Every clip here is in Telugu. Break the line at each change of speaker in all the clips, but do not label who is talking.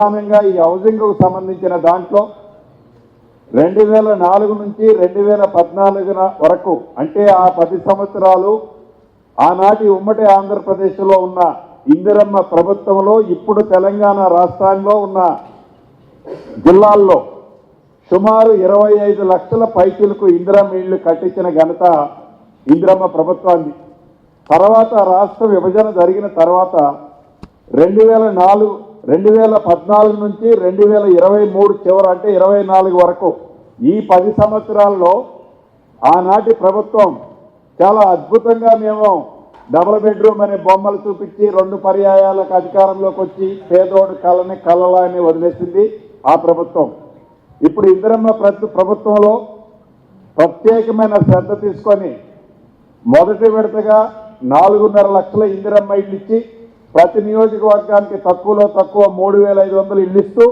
ప్రధానంగా ఈ హౌసింగ్ కు సంబంధించిన దాంట్లో 2004 నుంచి 2014 వరకు అంటే ఆ 10 సంవత్సరాలు ఆనాటి ఉమ్మడి ఆంధ్రప్రదేశ్లో ఉన్న ఇందిరమ్మ ప్రభుత్వంలో ఇప్పుడు తెలంగాణ రాష్ట్రంలో ఉన్న జిల్లాల్లో సుమారు 25 లక్షల పైచీలకు ఇందిరమ్మ ఇళ్లు కట్టించిన ఘనత ఇందిరమ్మ ప్రభుత్వాన్ని. తర్వాత రాష్ట్ర విభజన జరిగిన తర్వాత 2014 నుంచి 2023 చివర అంటే 24 వరకు ఈ 10 సంవత్సరాల్లో ఆనాటి ప్రభుత్వం చాలా అద్భుతంగా మేము డబుల్ బెడ్రూమ్ అనే బొమ్మలు చూపించి 2 పర్యాయాలకు అధికారంలోకి వచ్చి పేదోడు కళని కళలా అని వదిలేసింది ఆ ప్రభుత్వం. ఇప్పుడు ఇందిరమ్మ ప్రభుత్వంలో ప్రత్యేకమైన శ్రద్ధ తీసుకొని మొదటి విడతగా 4.5 లక్షల ఇందిరమ్మ ఇళ్ళు ఇచ్చి ప్రతి నియోజకవర్గానికి తక్కువలో తక్కువ 3,500 ఇళ్ళు ఇస్తూ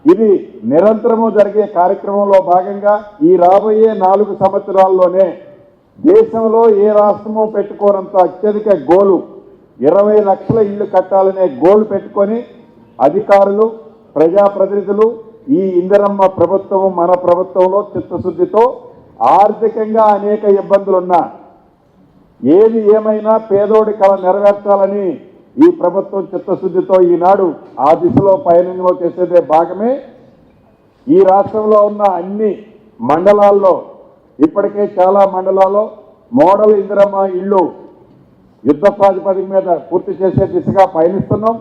ఇది నిరంతరము జరిగే కార్యక్రమంలో భాగంగా ఈ రాబోయే 4 సంవత్సరాల్లోనే దేశంలో ఏ రాష్ట్రము పెట్టుకోనంత అత్యధిక గోలు 20 లక్షల ఇళ్ళు కట్టాలనే గోల్ పెట్టుకొని అధికారులు ప్రజాప్రతినిధులు ఈ ఇందిరమ్మ ప్రభుత్వం మన ప్రభుత్వంలో చిత్తశుద్ధితో ఆర్థికంగా అనేక ఇబ్బందులున్నా ఏది ఏమైనా పేదోడి కళ నెరవేర్చాలని ఈ ప్రభుత్వం చిత్తశుద్ధితో ఈనాడు ఆ దిశలో పయనంలో చేసేదే భాగమే ఈ రాష్ట్రంలో ఉన్న అన్ని మండలాల్లో ఇప్పటికే చాలా మండలాల్లో మోడల్ ఇందిరమ్మ ఇళ్ళు యుద్ధ ప్రాతిపదిక మీద పూర్తి చేసే దిశగా పయనిస్తున్నాం.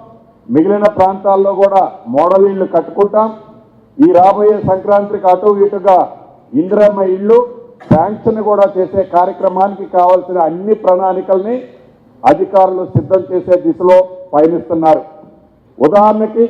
మిగిలిన ప్రాంతాల్లో కూడా మోడల్ ఇళ్ళు కట్టుకుంటాం. ఈ రాబోయే సంక్రాంతికి అటు ఇటుగా ఇందిరమ్మ ఇళ్ళు శాంక్షన్ కూడా చేసే కార్యక్రమానికి కావాల్సిన అన్ని ప్రణాళికల్ని అధికారులు సిద్ధం చేసే దిశలో పయనిస్తున్నారు. ఉదాహరణకి